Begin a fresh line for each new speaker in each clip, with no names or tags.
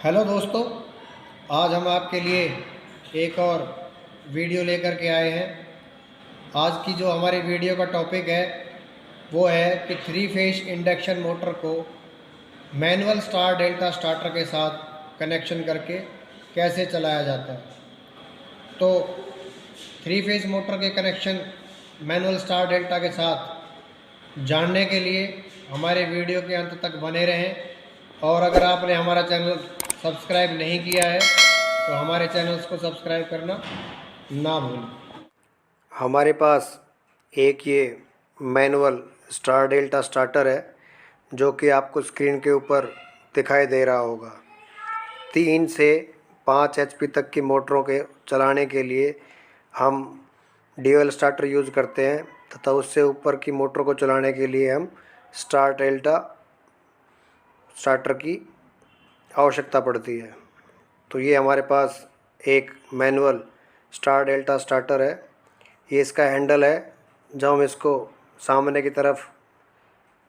Hello दोस्तों, आज हम आपके लिए एक और वीडियो लेकर के आए हैं। आज की जो हमारी वीडियो का टॉपिक है वो है कि थ्री फेज इंडक्शन मोटर को मैनुअल स्टार डेल्टा स्टार्टर के साथ कनेक्शन करके कैसे चलाया जाता है। तो थ्री फेज मोटर के कनेक्शन मैनुअल स्टार डेल्टा के साथ जानने के लिए हमारे वीडियो के अंत तक बने रहें। और अगर आपने हमारा चैनल सब्सक्राइब नहीं किया है तो हमारे चैनल्स को सब्सक्राइब करना ना भूलें। हमारे पास एक ये मैनुअल स्टार डेल्टा स्टार्टर है जो कि आपको स्क्रीन के ऊपर दिखाई दे रहा होगा। 3 से 5 HP तक की मोटरों के चलाने के लिए हम ड्यूअल स्टार्टर यूज़ करते हैं तथा उससे ऊपर की मोटर को चलाने के लिए हम स्टार डेल्टा स्टार्टर की आवश्यकता पड़ती है। तो ये हमारे पास एक मैनुअल स्टार डेल्टा स्टार्टर है। ये इसका हैंडल है। जब हम इसको सामने की तरफ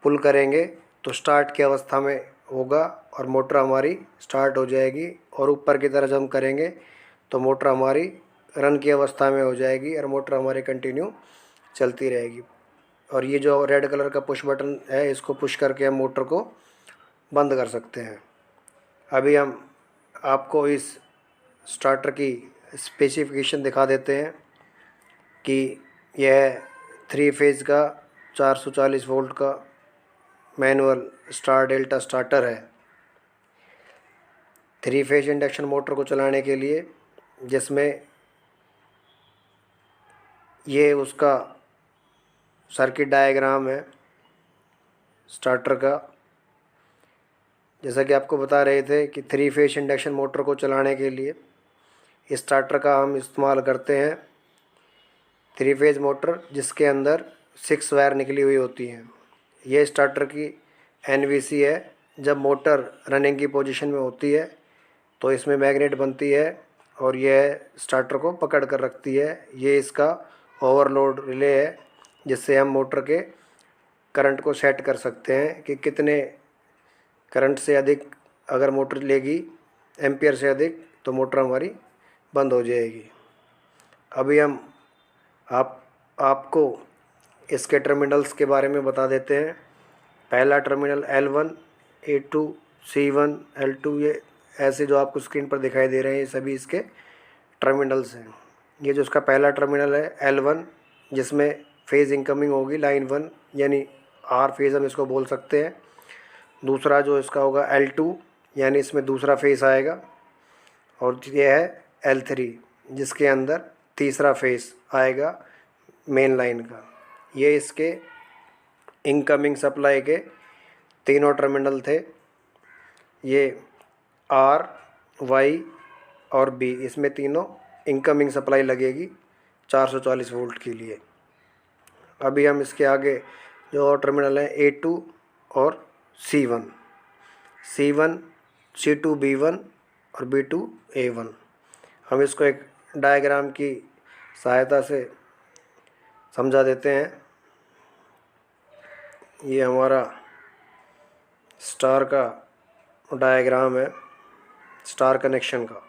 पुल करेंगे तो स्टार्ट की अवस्था में होगा और मोटर हमारी स्टार्ट हो जाएगी, और ऊपर की तरफ जब हम करेंगे तो मोटर हमारी रन की अवस्था में हो जाएगी और मोटर हमारी कंटिन्यू चलती रहेगी। और ये जो रेड कलर का पुश बटन है, इसको पुश करके हम मोटर को बंद कर सकते हैं। अभी हम आपको इस स्टार्टर की स्पेसिफिकेशन दिखा देते हैं कि यह 3 फेज़ का 440 वोल्ट का मैनुअल स्टार डेल्टा स्टार्टर है 3 फेज़ इंडक्शन मोटर को चलाने के लिए, जिसमें ये उसका सर्किट डायग्राम है स्टार्टर का। जैसा कि आपको बता रहे थे कि 3 फेज़ इंडक्शन मोटर को चलाने के लिए इस स्टार्टर का हम इस्तेमाल करते हैं। 3 फेज़ मोटर जिसके अंदर 6 वायर निकली हुई होती हैं। ये स्टार्टर की NVC है। जब मोटर रनिंग की पोजीशन में होती है तो इसमें मैग्नेट बनती है और यह स्टार्टर को पकड़ कर रखती है। ये इसका ओवरलोड रिले है जिससे हम मोटर के करंट को सेट कर सकते हैं कि कितने करंट से अधिक अगर मोटर लेगी, एम्पियर से अधिक, तो मोटर हमारी बंद हो जाएगी। अभी हम आपको इसके टर्मिनल्स के बारे में बता देते हैं। पहला terminal L1, A2, C1, L2, ये ऐसे जो आपको स्क्रीन पर दिखाई दे रहे हैं, ये सभी इसके टर्मिनल्स हैं। ये जो इसका पहला टर्मिनल है L1, जिसमें फेज़ इनकमिंग होगी लाइन 1, यानी R फेज़ हम इसको बोल सकते हैं। दूसरा जो इसका होगा L2, यानी इसमें दूसरा फेज़ आएगा। और ये है L3, जिसके अंदर तीसरा फेज़ आएगा मेन लाइन का। ये इसके इनकमिंग सप्लाई के तीनों टर्मिनल थे। ये R, Y और B, इसमें तीनों इनकमिंग सप्लाई लगेगी 440 वोल्ट के लिए। अभी हम इसके आगे जो और टर्मिनल हैं A2 और C1, C2 B1 और B2 A1, हम इसको एक डायग्राम की सहायता से समझा देते हैं। ये हमारा स्टार का डायग्राम है, स्टार कनेक्शन का।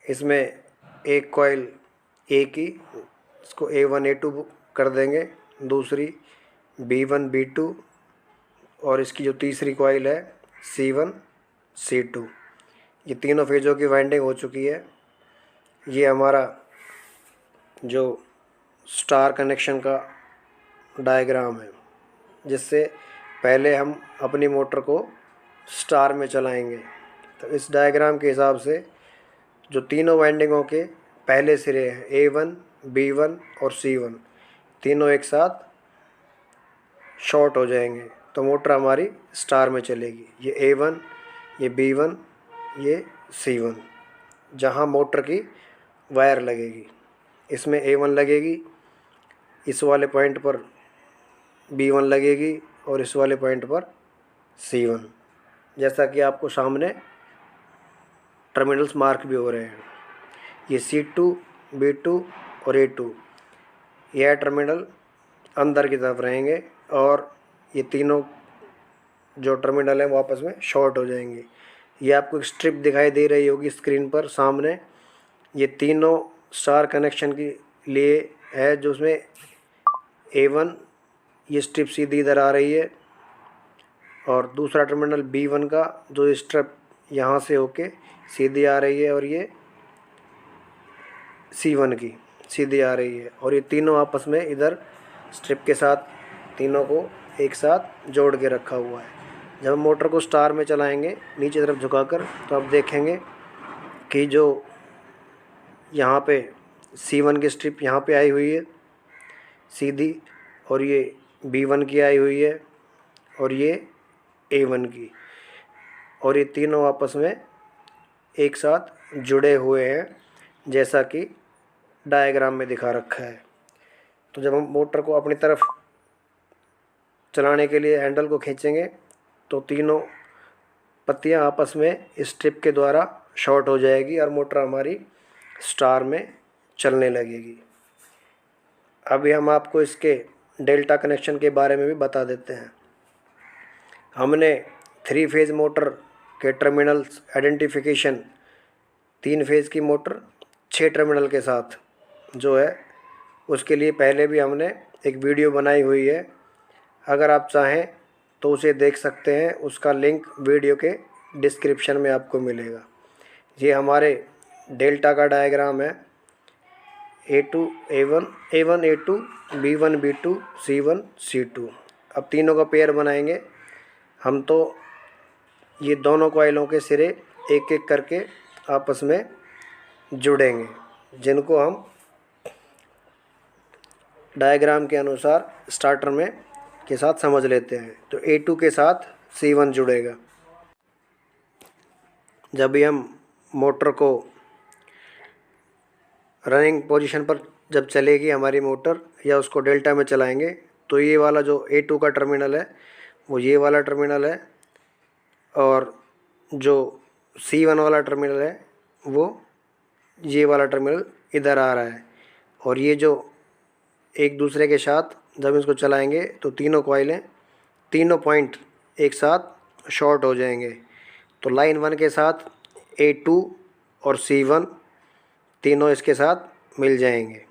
इसमें एक कॉइल ए की, इसको A1 A2 कर देंगे, दूसरी B1 B2, और इसकी जो तीसरी कॉइल है C1 C2। ये तीनों फेज़ों की वाइंडिंग हो चुकी है। ये हमारा जो स्टार कनेक्शन का डायग्राम है, जिससे पहले हम अपनी मोटर को स्टार में चलाएंगे। तो इस डायग्राम के हिसाब से जो तीनों वाइंडिंगों के पहले सिरे हैं A1, B1 और C1, तीनों एक साथ शॉर्ट हो जाएंगे तो मोटर हमारी स्टार में चलेगी। ये A1, ये B1, ये C1, जहाँ मोटर की वायर लगेगी, इसमें A1 लगेगी, इस वाले पॉइंट पर B1 लगेगी और इस वाले पॉइंट पर C1, जैसा कि आपको सामने टर्मिनल्स मार्क भी हो रहे हैं। ये C2, B2 और A2, यह टर्मिनल अंदर की तरफ रहेंगे और ये तीनों जो टर्मिनल हैं वो आपस में शॉर्ट हो जाएंगे। ये आपको एक स्ट्रिप दिखाई दे रही होगी स्क्रीन पर सामने। ये तीनों स्टार कनेक्शन के लिए है, जो उसमें A1 ये स्ट्रिप सीधी इधर आ रही है, और दूसरा टर्मिनल B1 का जो स्ट्रिप यहाँ से होके सीधी आ रही है, और ये C1 की सीधी आ रही है, और ये तीनों आपस में इधर स्ट्रिप के साथ तीनों को एक साथ जोड़ के रखा हुआ है। जब हम मोटर को स्टार में चलाएंगे नीचे तरफ झुकाकर, तो आप देखेंगे कि जो यहाँ पे C1 की स्ट्रिप यहाँ पे आई हुई है सीधी, और ये B1 की आई हुई है, और ये A1 की, और ये तीनों आपस में एक साथ जुड़े हुए हैं, जैसा कि डायग्राम में दिखा रखा है। तो जब हम मोटर को अपनी तरफ चलाने के लिए हैंडल को खींचेंगे तो तीनों पत्तियां आपस में स्ट्रिप के द्वारा शॉर्ट हो जाएगी और मोटर हमारी स्टार में चलने लगेगी। अभी हम आपको इसके डेल्टा कनेक्शन के बारे में भी बता देते हैं। हमने 3 फेज़ मोटर के टर्मिनल्स आइडेंटिफिकेशन, 3 फेज़ की मोटर 6 टर्मिनल के साथ जो है, उसके लिए पहले भी हमने एक वीडियो बनाई हुई है। अगर आप चाहें तो उसे देख सकते हैं, उसका लिंक वीडियो के डिस्क्रिप्शन में आपको मिलेगा। ये हमारे डेल्टा का डायग्राम है, A2 A1 A1 A2 B1 B2 C1 C2। अब तीनों का पेयर बनाएंगे हम, तो ये दोनों कॉइलों के सिरे एक एक करके आपस में जुड़ेंगे, जिनको हम डायग्राम के अनुसार स्टार्टर में के साथ समझ लेते हैं। तो A2 के साथ C1 जुड़ेगा। जब भी हम मोटर को रनिंग पोजीशन पर जब चलेगी हमारी मोटर, या उसको डेल्टा में चलाएंगे, तो ये वाला जो A2 का टर्मिनल है वो ये वाला टर्मिनल है, और जो C1 वाला टर्मिनल है वो ये वाला टर्मिनल इधर आ रहा है। और ये जो एक दूसरे के साथ जब इसको चलाएंगे तो तीनों कॉइलें, तीनों पॉइंट एक साथ शॉर्ट हो जाएंगे। तो लाइन 1 के साथ A2 और C1 तीनों इसके साथ मिल जाएंगे।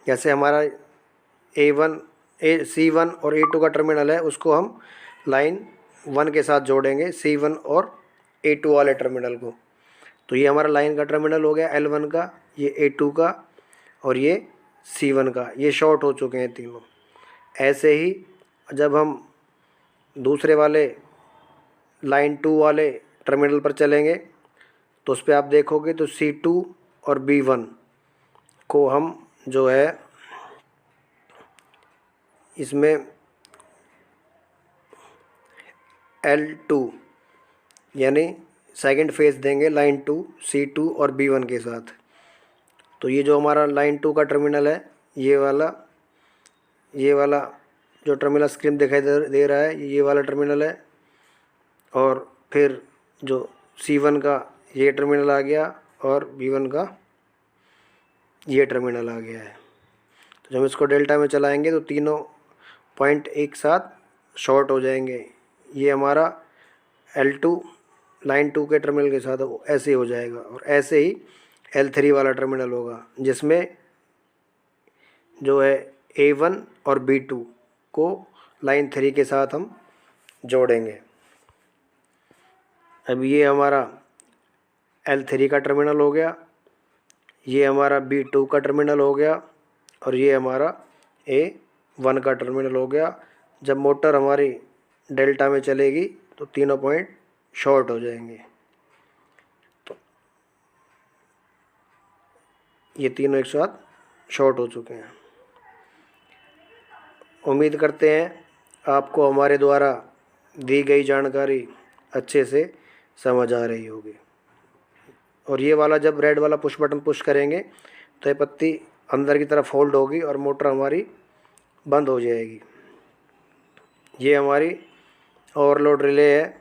जैसे हमारा C1 और A2 का टर्मिनल है, उसको हम लाइन 1 के साथ जोड़ेंगे, C1 और A2 वाले टर्मिनल को। तो ये हमारा लाइन का टर्मिनल हो गया L1 का, ये A2 का, और ये C1 का। ये शॉर्ट हो चुके हैं तीनों। ऐसे ही जब हम दूसरे वाले लाइन 2 वाले टर्मिनल पर चलेंगे तो उस पर आप देखोगे तो C2 और B1 को हम जो है इसमें L2 यानी सेकंड फेज देंगे लाइन 2 C2 और B1 के साथ। तो ये जो हमारा लाइन 2 का टर्मिनल है, ये वाला जो टर्मिनल स्क्रीन दिखाई दे रहा है, ये वाला टर्मिनल है। और फिर जो C1 का ये टर्मिनल आ गया, और B1 का ये टर्मिनल आ गया है। तो जब इसको डेल्टा में चलाएंगे तो तीनों पॉइंट एक साथ शॉर्ट हो जाएंगे। ये हमारा L2 लाइन 2 के टर्मिनल के साथ ऐसे ही हो जाएगा। और ऐसे ही L3 वाला टर्मिनल होगा, जिसमें जो है A1 और B2 को लाइन 3 के साथ हम जोड़ेंगे। अब ये हमारा L3 का टर्मिनल हो गया, ये हमारा B2 का टर्मिनल हो गया, और ये हमारा A1 का टर्मिनल हो गया। जब मोटर हमारी डेल्टा में चलेगी तो तीनों पॉइंट शॉर्ट हो जाएंगे। तो ये तीनों एक साथ शॉर्ट हो चुके हैं। उम्मीद करते हैं आपको हमारे द्वारा दी गई जानकारी अच्छे से समझ आ रही होगी। और ये वाला जब रेड वाला पुश बटन पुश करेंगे तो ये पत्ती अंदर की तरफ फोल्ड होगी और मोटर हमारी बंद हो जाएगी। ये हमारी ओवरलोड रिले है,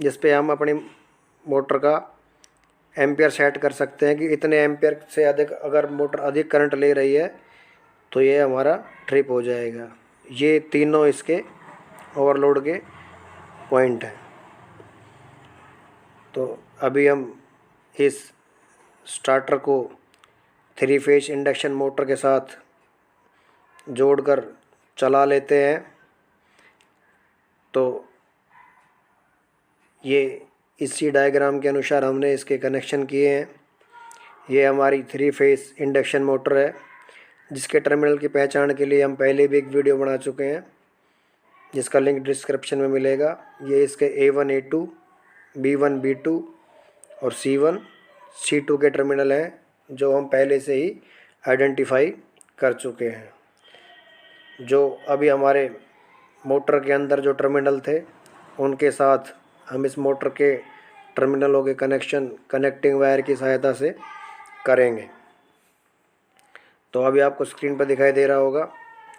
जिस पे हम अपनी मोटर का एम्पियर सेट कर सकते हैं कि इतने एम्पियर से अधिक अगर मोटर अधिक करंट ले रही है तो ये हमारा ट्रिप हो जाएगा। ये तीनों इसके ओवरलोड के पॉइंट हैं। तो अभी हम इस स्टार्टर को 3 फेज इंडक्शन मोटर के साथ जोड़कर चला लेते हैं। तो ये इसी डायग्राम के अनुसार हमने इसके कनेक्शन किए हैं। ये हमारी 3 फेज इंडक्शन मोटर है, जिसके टर्मिनल की पहचान के लिए हम पहले भी एक वीडियो बना चुके हैं, जिसका लिंक डिस्क्रिप्शन में मिलेगा। ये इसके A1 A2 B1 B2 और C1 C2 के टर्मिनल हैं, जो हम पहले से ही आइडेंटिफाई कर चुके हैं। जो अभी हमारे मोटर के अंदर जो टर्मिनल थे, उनके साथ हम इस मोटर के टर्मिनलों के कनेक्टिंग वायर की सहायता से करेंगे। तो अभी आपको स्क्रीन पर दिखाई दे रहा होगा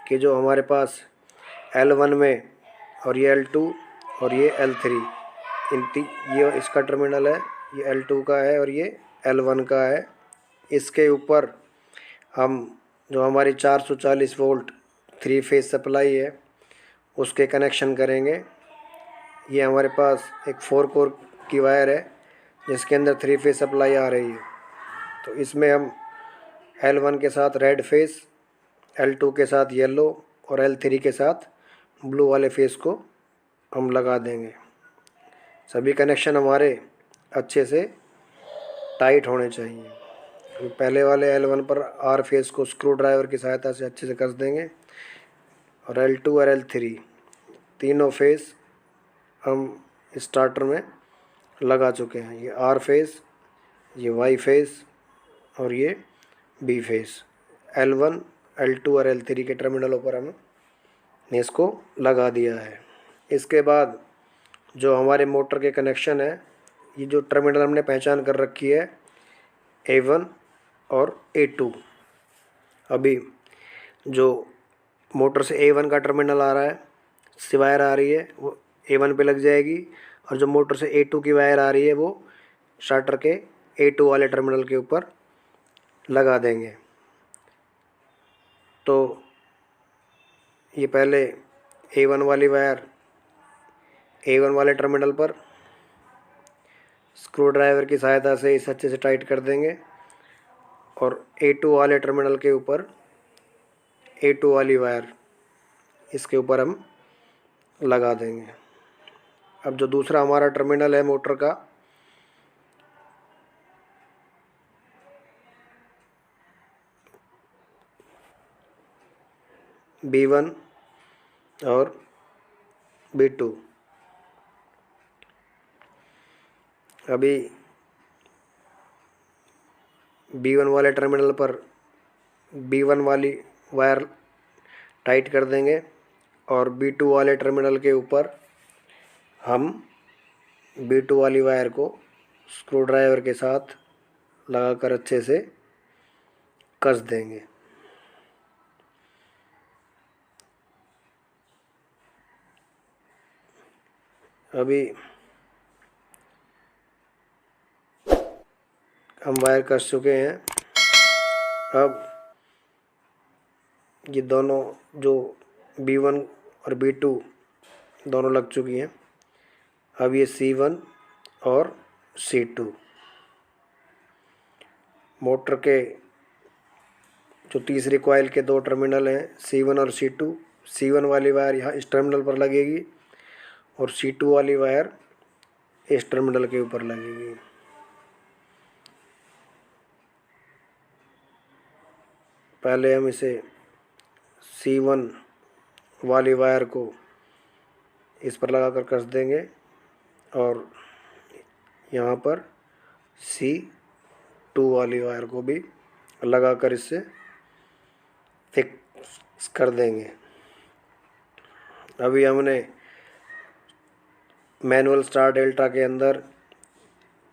कि जो हमारे पास L1 में और ये L2 और ये L3 ये इसका टर्मिनल है, ये L2 का है और ये L1 का है। इसके ऊपर हम जो हमारी 440 वोल्ट 3 फेज सप्लाई है, उसके कनेक्शन करेंगे। ये हमारे पास एक 4 कोर की वायर है, जिसके अंदर 3 फेज सप्लाई आ रही है। तो इसमें हम L1 के साथ रेड फेस, L2 के साथ येलो और L3 के साथ ब्लू वाले फेस को हम लगा देंगे। सभी कनेक्शन हमारे अच्छे से टाइट होने चाहिए। पहले वाले L1 पर R फेस को स्क्रू ड्राइवर की सहायता से अच्छे से कस देंगे और L2 और L3 तीनों फेस हम स्टार्टर में लगा चुके हैं। ये R फेस, ये Y फेस और ये B फेस। L1 L2 और L3 के टर्मिनलों पर हमने इसको लगा दिया है। इसके बाद जो हमारे मोटर के कनेक्शन है, ये जो टर्मिनल हमने पहचान कर रखी है A1 और A2। अभी जो मोटर से A1 का टर्मिनल आ रहा है, से वायर आ रही है, वो A1 पे लग जाएगी, और जो मोटर से A2 की वायर आ रही है, वो स्टार्टर के A2 वाले टर्मिनल के ऊपर लगा देंगे। तो ये पहले A1 वाली वायर A1 वाले टर्मिनल पर स्क्रू ड्राइवर की सहायता से इस अच्छे से टाइट कर देंगे और A2 वाले टर्मिनल के ऊपर A2 वाली वायर इसके ऊपर हम लगा देंगे। अब जो दूसरा हमारा टर्मिनल है मोटर का, B1 और B2, अभी B1 वाले टर्मिनल पर B1 वाली वायर टाइट कर देंगे और B2 वाले टर्मिनल के ऊपर हम B2 वाली वायर को स्क्रू ड्राइवर के साथ लगाकर अच्छे से कस देंगे। अभी हम वायर कस चुके हैं। अब ये दोनों जो B1 और B2 दोनों लग चुकी हैं। अब ये C1 और C2 मोटर के जो तीसरी कॉइल के दो टर्मिनल हैं, C1 और C2, C1 वाली वायर यहाँ इस टर्मिनल पर लगेगी और C2 वाली वायर इस टर्मिनल के ऊपर लगेगी। पहले हम इसे C1 वाली वायर को इस पर लगाकर कस देंगे और यहाँ पर C2 वाली वायर को भी लगाकर इससे फिक्स कर देंगे। अभी हमने मैनुअल स्टार डेल्टा के अंदर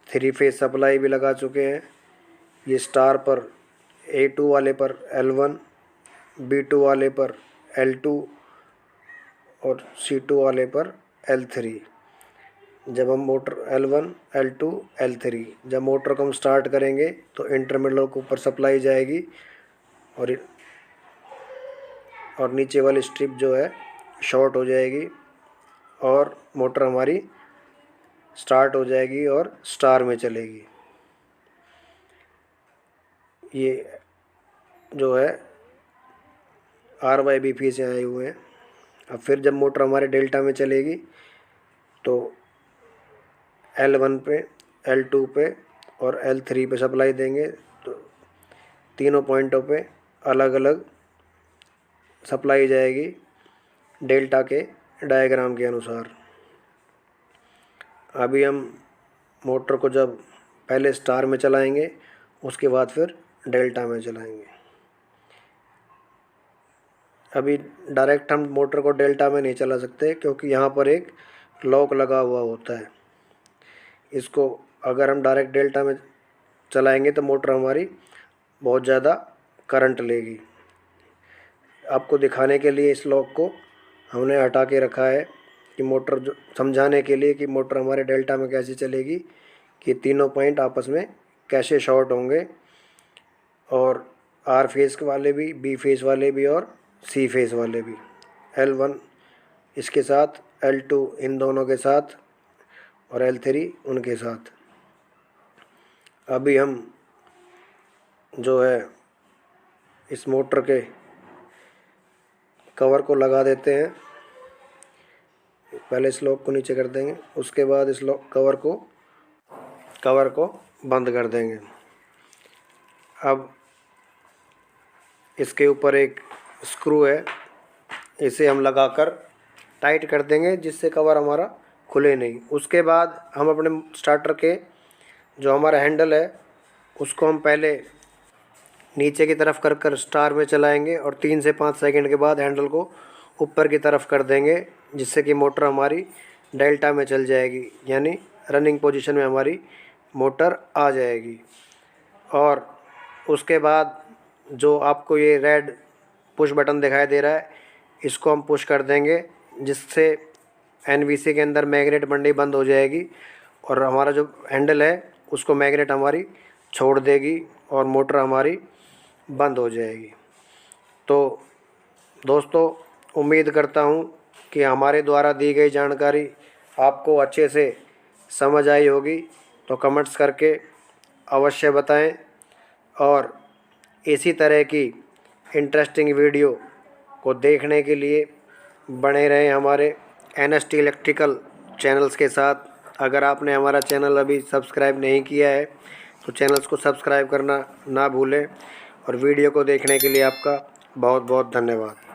3 फेज सप्लाई भी लगा चुके हैं। ये स्टार पर A2 वाले पर L1, B2 वाले पर L2 और C2 वाले पर L3। जब हम मोटर L1, L2, L3 जब मोटर को हम स्टार्ट करेंगे तो इन टर्मिनलों के ऊपर सप्लाई जाएगी और नीचे वाली स्ट्रिप जो है शॉर्ट हो जाएगी और मोटर हमारी स्टार्ट हो जाएगी और स्टार में चलेगी। ये जो है RYBP से आए हुए हैं। अब फिर जब मोटर हमारे डेल्टा में चलेगी तो L1 पे, L2 पे और L3 पे सप्लाई देंगे। तो तीनों पॉइंटों पे अलग अलग सप्लाई जाएगी डेल्टा के डायग्राम के अनुसार। अभी हम मोटर को जब पहले स्टार में चलाएंगे, उसके बाद फिर डेल्टा में चलाएंगे। अभी डायरेक्ट हम मोटर को डेल्टा में नहीं चला सकते, क्योंकि यहाँ पर एक लॉक लगा हुआ होता है। इसको अगर हम डायरेक्ट डेल्टा में चलाएंगे तो मोटर हमारी बहुत ज़्यादा करंट लेगी। आपको दिखाने के लिए इस लॉक को हमने हटा के रखा है कि मोटर जो समझाने के लिए कि मोटर हमारे डेल्टा में कैसे चलेगी, कि तीनों पॉइंट आपस में कैसे शॉर्ट होंगे, और R फेज़ वाले भी, B फेज़ वाले भी और C फेज़ वाले भी। L1 इसके साथ, L2 इन दोनों के साथ और L3 उनके साथ। अभी हम जो है इस मोटर के कवर को लगा देते हैं। पहले इस लॉक को नीचे कर देंगे, उसके बाद इस लॉक कवर को बंद कर देंगे। अब इसके ऊपर एक स्क्रू है, इसे हम लगाकर टाइट कर देंगे जिससे कवर हमारा खुले नहीं। उसके बाद हम अपने स्टार्टर के जो हमारा हैंडल है उसको हम पहले नीचे की तरफ कर स्टार में चलाएंगे और 3 से 5 सेकंड के बाद हैंडल को ऊपर की तरफ कर देंगे, जिससे कि मोटर हमारी डेल्टा में चल जाएगी, यानी रनिंग पोजीशन में हमारी मोटर आ जाएगी। और उसके बाद जो आपको ये रेड पुश बटन दिखाई दे रहा है, इसको हम पुश कर देंगे, जिससे NVC के अंदर मैग्नेट बननी बंद हो जाएगी और हमारा जो हैंडल है उसको मैग्नेट हमारी छोड़ देगी और मोटर हमारी बंद हो जाएगी। तो दोस्तों, उम्मीद करता हूँ कि हमारे द्वारा दी गई जानकारी आपको अच्छे से समझ आई होगी। तो कमेंट्स करके अवश्य बताएं और इसी तरह की इंटरेस्टिंग वीडियो को देखने के लिए बने रहें हमारे NST इलेक्ट्रिकल चैनल्स के साथ। अगर आपने हमारा चैनल अभी सब्सक्राइब नहीं किया है तो चैनल्स को सब्सक्राइब करना ना भूलें, और वीडियो को देखने के लिए आपका बहुत बहुत धन्यवाद।